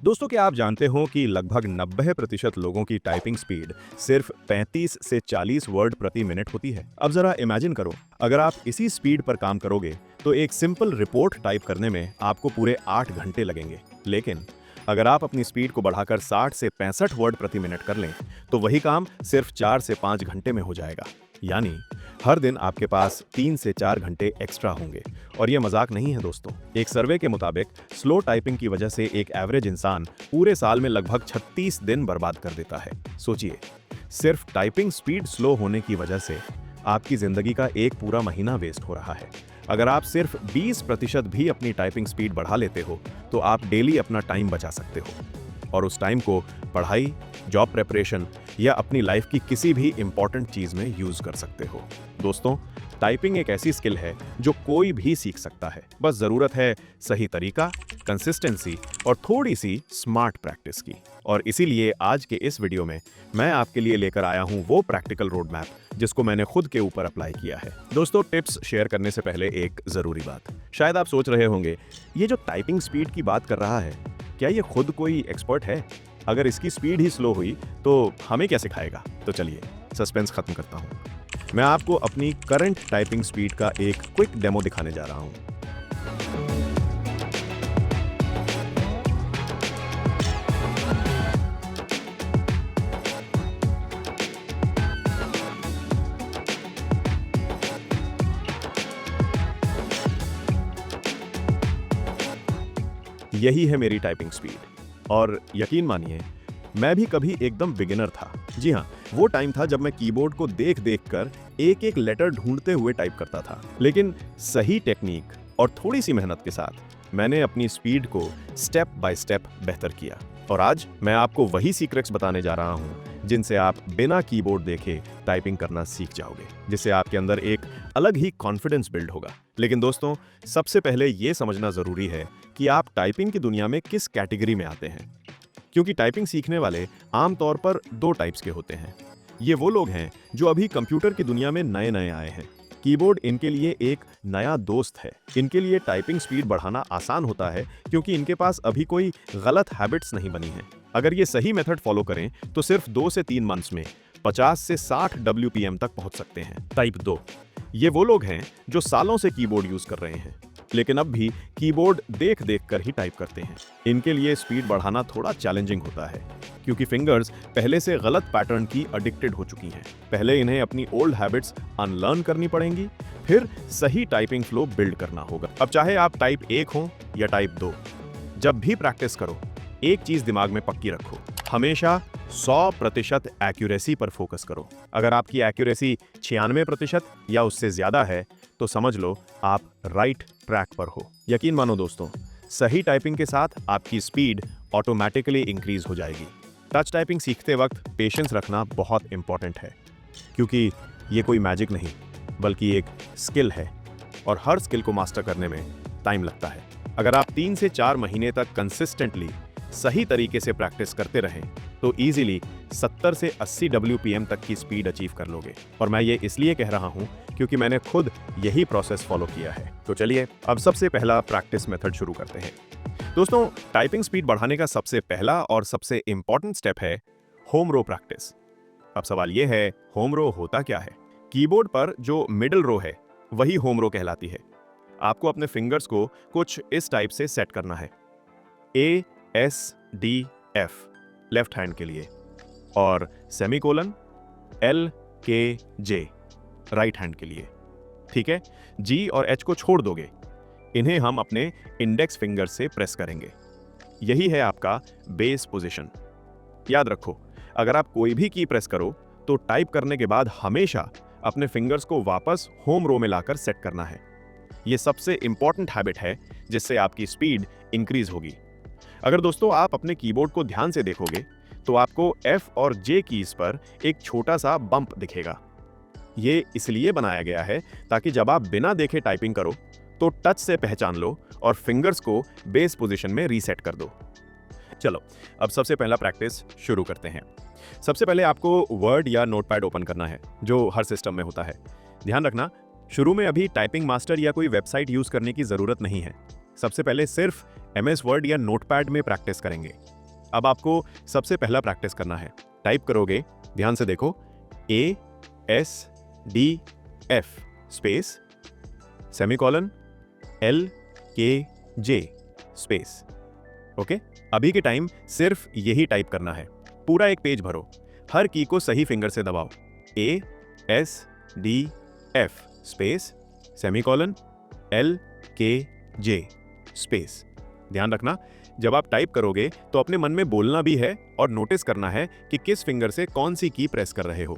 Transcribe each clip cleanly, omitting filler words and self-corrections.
दोस्तों, क्या आप जानते हो कि लगभग 90% लोगों की टाइपिंग स्पीड सिर्फ 35 से 40 वर्ड प्रति मिनट होती है। अब जरा इमेजिन करो, अगर आप इसी स्पीड पर काम करोगे तो एक सिंपल रिपोर्ट टाइप करने में आपको पूरे 8 घंटे लगेंगे। लेकिन अगर आप अपनी स्पीड को बढ़ाकर 60 से 65 वर्ड प्रति मिनट कर लें तो वही काम सिर्फ 4 से 5 घंटे में हो जाएगा। यानी हर दिन आपके पास 3 से 4 घंटे एक्स्ट्रा होंगे। और ये मजाक नहीं है दोस्तों। एक सर्वे के मुताबिक स्लो टाइपिंग की वजह से एक एवरेज इंसान पूरे साल में लगभग 36 दिन बर्बाद कर देता है। सोचिए, सिर्फ टाइपिंग स्पीड स्लो होने की वजह से आपकी जिंदगी का एक पूरा महीना वेस्ट हो रहा है। अगर आप सिर्फ 20% भी अपनी टाइपिंग स्पीड बढ़ा लेते हो तो आप डेली अपना टाइम बचा सकते हो और उस टाइम को पढ़ाई, जॉब प्रिपरेशन या अपनी लाइफ की किसी भी इंपॉर्टेंट चीज में यूज कर सकते हो। दोस्तों, टाइपिंग एक ऐसी स्किल है जो कोई भी सीख सकता है। बस जरूरत है सही तरीका, कंसिस्टेंसी और थोड़ी सी स्मार्ट प्रैक्टिस की। और इसीलिए आज के इस वीडियो में मैं आपके लिए लेकर आया हूं वो प्रैक्टिकल रोड मैप जिसको मैंने खुद के ऊपर अप्लाई किया है। दोस्तों, टिप्स शेयर करने से पहले एक जरूरी बात। शायद आप सोच रहे होंगे, ये जो टाइपिंग स्पीड की बात कर रहा है, क्या ये खुद कोई एक्सपर्ट है? अगर इसकी स्पीड ही स्लो हुई तो हमें क्या सिखाएगा? तो चलिए सस्पेंस खत्म करता हूं। मैं आपको अपनी करंट टाइपिंग स्पीड का एक क्विक डेमो दिखाने जा रहा हूं। यही है मेरी टाइपिंग स्पीड। और यकीन मानिए, मैं भी कभी एकदम बिगिनर था। जी हाँ, वो टाइम था जब मैं कीबोर्ड को देख देख कर एक एक लेटर ढूंढते हुए टाइप करता था। लेकिन सही टेक्निक और थोड़ी सी मेहनत के साथ मैंने अपनी स्पीड को स्टेप बाय स्टेप बेहतर किया। और आज मैं आपको वही सीक्रेट्स बताने जा रहा हूँ जिनसे आप बिना कीबोर्ड देखे टाइपिंग करना सीख जाओगे, जिससे आपके अंदर एक अलग ही कॉन्फिडेंस बिल्ड होगा। लेकिन दोस्तों, सबसे पहले ये समझना जरूरी है कि आप टाइपिंग की दुनिया में किस कैटेगरी में आते हैं। क्योंकि टाइपिंग सीखने वाले आमतौर पर दो टाइप्स के होते हैं। ये वो लोग हैं जो अभी कंप्यूटर की दुनिया में नए नए आए हैं। कीबोर्ड इनके लिए एक नया दोस्त है। इनके लिए टाइपिंग स्पीड बढ़ाना आसान होता है क्योंकि इनके पास अभी कोई गलत हैबिट्स नहीं बनी हैं। अगर ये सही मेथड फॉलो करें तो सिर्फ 2 से 3 मंथ्स में 50 से 60 WPM तक पहुंच सकते हैं। टाइप 2, ये वो लोग हैं जो सालों से कीबोर्ड यूज कर रहे हैं लेकिन अब भी कीबोर्ड देख देख कर ही टाइप करते हैं। इनके लिए स्पीड बढ़ाना थोड़ा चैलेंजिंग होता है क्योंकि फिंगर्स पहले से गलत पैटर्न की एडिक्टेड हो चुकी हैं। पहले इन्हें अपनी ओल्ड हैबिट्स अनलर्न करनी पड़ेंगी, फिर सही टाइपिंग फ्लो बिल्ड करना होगा। अब चाहे आप टाइप 1 हो या टाइप 2, जब भी प्रैक्टिस करो एक चीज दिमाग में पक्की रखो, हमेशा 100% एक्यूरेसी पर फोकस करो। अगर आपकी एक्यूरेसी 96% या उससे ज्यादा है तो समझ लो आप राइट ट्रैक पर हो। यकीन मानो दोस्तों, सही टाइपिंग के साथ आपकी स्पीड ऑटोमेटिकली इंक्रीज हो जाएगी। टच टाइपिंग सीखते वक्त पेशेंस रखना बहुत इंपॉर्टेंट है क्योंकि ये कोई मैजिक नहीं बल्कि एक स्किल है और हर स्किल को मास्टर करने में टाइम लगता है। अगर आप 3 से 4 महीने तक कंसिस्टेंटली सही तरीके से प्रैक्टिस करते रहें तो इजीली 70 से 80 WPM तक की स्पीड अचीव कर लोगे। और मैं ये इसलिए कह रहा हूँ क्योंकि मैंने खुद यही प्रोसेस फॉलो किया है। तो चलिए अब सबसे पहला प्रैक्टिस मेथड शुरू करते हैं। दोस्तों, टाइपिंग स्पीड बढ़ाने का सबसे पहला और सबसे इंपॉर्टेंट स्टेप है होम रो प्रैक्टिस। अब सवाल यह है, होम रो होता क्या है? कीबोर्ड पर जो मिडिल रो है वही होम रो कहलाती है। आपको अपने फिंगर्स को कुछ इस टाइप से सेट करना है, ASDF लेफ्ट हैंड के लिए और सेमीकोलन LKJ राइट हैंड के लिए। ठीक है, G और H को छोड़ दोगे। इन्हें हम अपने इंडेक्स फिंगर से प्रेस करेंगे। यही है आपका बेस पोजीशन। याद रखो, अगर आप कोई भी की प्रेस करो तो टाइप करने के बाद हमेशा अपने फिंगर्स को वापस होम रो में लाकर सेट करना है। यह सबसे इंपॉर्टेंट हैबिट है जिससे आपकी स्पीड इंक्रीज होगी। अगर दोस्तों आप अपने कीबोर्ड को ध्यान से देखोगे तो आपको F और J कीज पर एक छोटा सा बम्प दिखेगा। ये इसलिए बनाया गया है ताकि जब आप बिना देखे टाइपिंग करो तो टच से पहचान लो और फिंगर्स को बेस पोजीशन में रीसेट कर दो। चलो अब सबसे पहला प्रैक्टिस शुरू करते हैं। सबसे पहले आपको वर्ड या नोटपैड ओपन करना है जो हर सिस्टम में होता है। ध्यान रखना, शुरू में अभी टाइपिंग मास्टर या कोई वेबसाइट यूज करने की जरूरत नहीं है। सबसे पहले सिर्फ MS वर्ड या नोटपैड में प्रैक्टिस करेंगे। अब आपको सबसे पहला प्रैक्टिस करना है। टाइप करोगे, ध्यान से देखो, ASDF space semicolon LKJ space. Okay, अभी के टाइम सिर्फ यही टाइप करना है। पूरा एक पेज भरो, हर की को सही फिंगर से दबाओ। ASDF space semicolon LKJ space. ध्यान रखना, जब आप टाइप करोगे तो अपने मन में बोलना भी है और नोटिस करना है कि किस फिंगर से कौन सी की प्रेस कर रहे हो।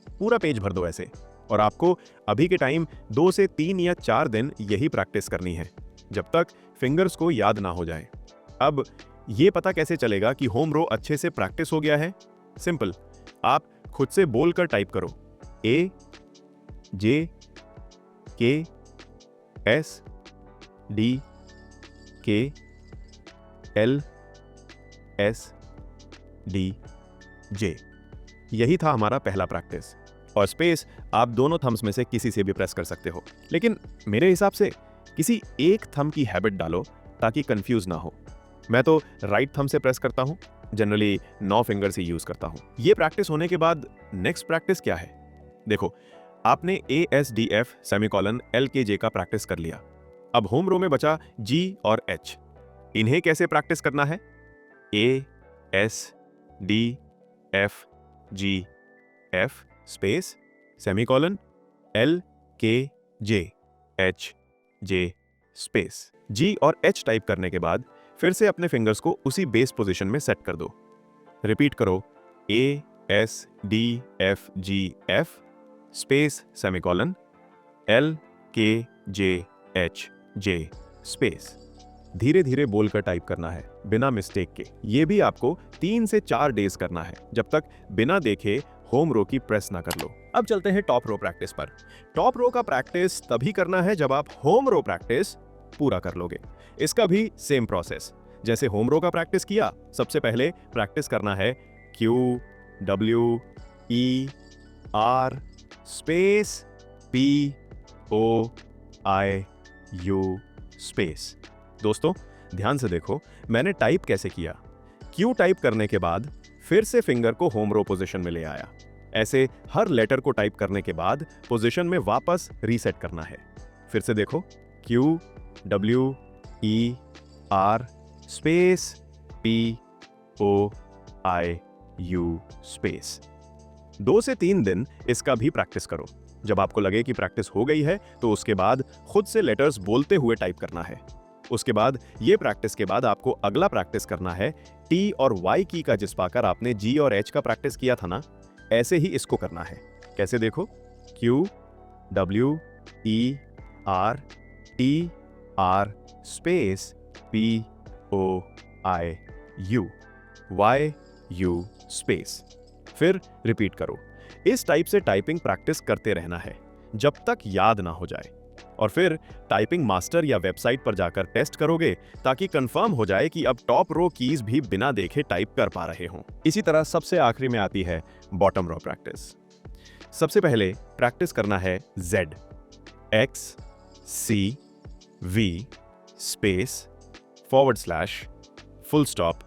पूरा पेज भर दो ऐसे, और आपको अभी के टाइम 2 से 3 या 4 दिन यही प्रैक्टिस करनी है, जब तक फिंगर्स को याद ना हो जाए। अब ये पता कैसे चलेगा कि होम रो अच्छे से प्रैक्टिस हो गया है? सिंपल, आप खुद से बोलकर टाइप करो, AJKSDJ। यही था हमारा पहला प्रैक्टिस। और स्पेस आप दोनों थम्स में से किसी से भी प्रेस कर सकते हो, लेकिन मेरे हिसाब से किसी एक थंब की हैबिट डालो ताकि कंफ्यूज ना हो। मैं तो राइट थंब से प्रेस करता हूं, जनरली 9 फिंगर से यूज करता हूं। ये प्रैक्टिस होने के बाद नेक्स्ट प्रैक्टिस क्या है? देखो, आपने ASDF सेमीकोलन LKJ का प्रैक्टिस कर लिया। अब होम रो में बचा G और H। इन्हें कैसे प्रैक्टिस करना है? ASDF space semicolon LKJ space. G और H टाइप करने के बाद फिर से अपने फिंगर्स को उसी बेस पोजीशन में सेट कर दो। रिपीट करो, ASDFGF space semicolon LKJHJ space. धीरे धीरे बोलकर टाइप करना है, बिना मिस्टेक के। ये भी आपको 3 से 4 डेज करना है, जब तक बिना देखे होम रो की प्रेस ना कर लो। अब चलते हैं टॉप रो प्रैक्टिस पर। टॉप रो का प्रैक्टिस तभी करना है जब आप होम रो प्रैक्टिस पूरा कर लोगे। इसका भी सेम प्रोसेस, जैसे होम रो का प्रैक्टिस किया, सबसे पहले प्रैक्टिस करना है QWER स्पेस POIU स्पेस। दोस्तों ध्यान से देखो, मैंने टाइप कैसे किया। Q टाइप करने के बाद फिर से फिंगर को होम रो पोजीशन में ले आया। ऐसे हर लेटर को टाइप करने के बाद पोजीशन में वापस रीसेट करना है। फिर से देखो, QWER स्पेस POIU स्पेस। 2 से 3 दिन इसका भी प्रैक्टिस करो। जब आपको लगे कि प्रैक्टिस हो गई है तो उसके बाद खुद से लेटर्स बोलते हुए टाइप करना है। उसके बाद ये प्रैक्टिस के बाद आपको अगला प्रैक्टिस करना है T और Y की का, जिस पाकर आपने G और H का प्रैक्टिस किया था ना, ऐसे ही इसको करना है। कैसे देखो, QWER TR space POIU YU space. फिर रिपीट करो। इस टाइप से टाइपिंग प्रैक्टिस करते रहना है जब तक याद ना हो जाए, और फिर टाइपिंग मास्टर या वेबसाइट पर जाकर टेस्ट करोगे ताकि कंफर्म हो जाए कि अब टॉप रो कीज भी बिना देखे टाइप कर पा रहे हों। इसी तरह सबसे आखिरी में आती है बॉटम रो प्रैक्टिस। सबसे पहले प्रैक्टिस करना है Z X C V space / full stop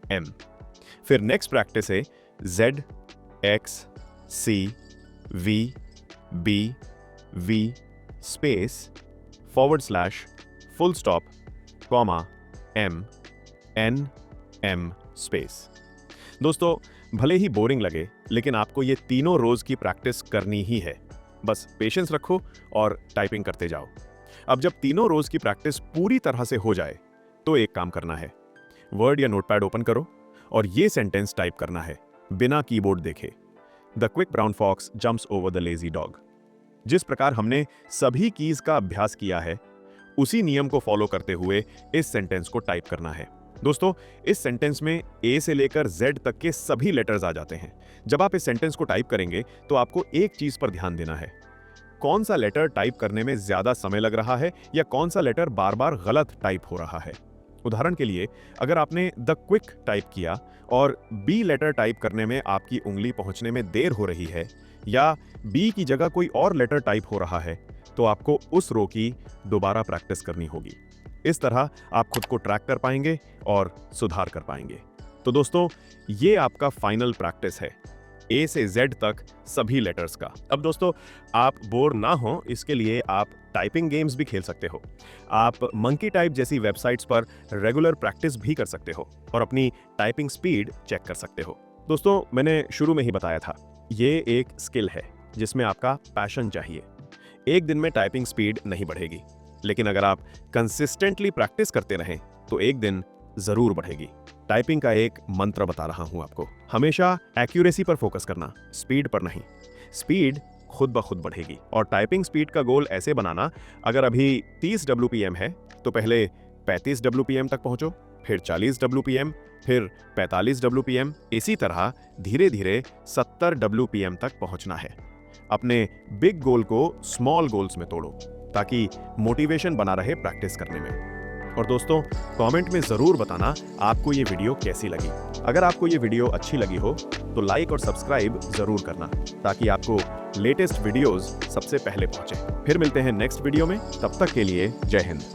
M। फिर नेक्स्ट प्रैक्टिस है Z X C V B V space / full stop M N M space. दोस्तों भले ही बोरिंग लगे, लेकिन आपको ये तीनों रोज की प्रैक्टिस करनी ही है। बस पेशेंस रखो और टाइपिंग करते जाओ। अब जब तीनों रोज की प्रैक्टिस पूरी तरह से हो जाए तो एक काम करना है, वर्ड या नोटपैड ओपन करो और ये सेंटेंस टाइप करना है बिना कीबोर्ड देखे। The quick brown fox jumps over the lazy dog. जिस प्रकार हमने सभी कीज का अभ्यास किया है, उसी नियम को फॉलो करते हुए इस सेंटेंस को टाइप करना है। दोस्तों इस सेंटेंस में A से लेकर Z तक के सभी लेटर्स आ जाते हैं। जब आप इस सेंटेंस को टाइप करेंगे तो आपको एक चीज पर ध्यान देना है, कौन सा लेटर टाइप करने में ज्यादा समय लग रहा है या कौन सा लेटर बार बार गलत टाइप हो रहा है। उदाहरण के लिए, अगर आपने द क्विक टाइप किया और B लेटर टाइप करने में आपकी उंगली पहुंचने में देर हो रही है, या B की जगह कोई और लेटर टाइप हो रहा है, तो आपको उस रो की दोबारा प्रैक्टिस करनी होगी। इस तरह आप खुद को ट्रैक कर पाएंगे और सुधार कर पाएंगे। तो दोस्तों, ये आपका फाइनल प्रैक्टिस है, ए से जेड तक सभी लेटर्स का। अब दोस्तों, आप बोर ना हो इसके लिए आप टाइपिंग गेम्स भी खेल सकते हो। आप मंकी टाइप जैसी वेबसाइट्स पर रेगुलर प्रैक्टिस भी कर सकते हो और अपनी टाइपिंग स्पीड चेक कर सकते हो। दोस्तों, मैंने शुरू में ही बताया था, ये एक स्किल है जिसमें आपका पैशन चाहिए। एक दिन में टाइपिंग स्पीड नहीं बढ़ेगी, लेकिन अगर आप कंसिस्टेंटली प्रैक्टिस करते रहें तो एक दिन जरूर बढ़ेगी। टाइपिंग का एक मंत्र बता रहा हूं आपको, हमेशा एक्यूरेसी पर फोकस करना, स्पीड पर नहीं। स्पीड खुद ब खुद बढ़ेगी। और टाइपिंग स्पीड का गोल ऐसे बनाना, अगर अभी 30 WPM है तो पहले 35 WPM तक पहुंचो, फिर 40 WPM, फिर 45 WPM, इसी तरह धीरे धीरे 70 WPM तक पहुंचना है। अपने बिग गोल को स्मॉल गोल्स में तोड़ो ताकि मोटिवेशन बना रहे प्रैक्टिस करने में। और दोस्तों, कमेंट में जरूर बताना आपको ये वीडियो कैसी लगी। अगर आपको ये वीडियो अच्छी लगी हो तो लाइक और सब्सक्राइब जरूर करना ताकि आपको लेटेस्ट वीडियोस सबसे पहले पहुंचे। फिर मिलते हैं नेक्स्ट वीडियो में, तब तक के लिए जय हिंद।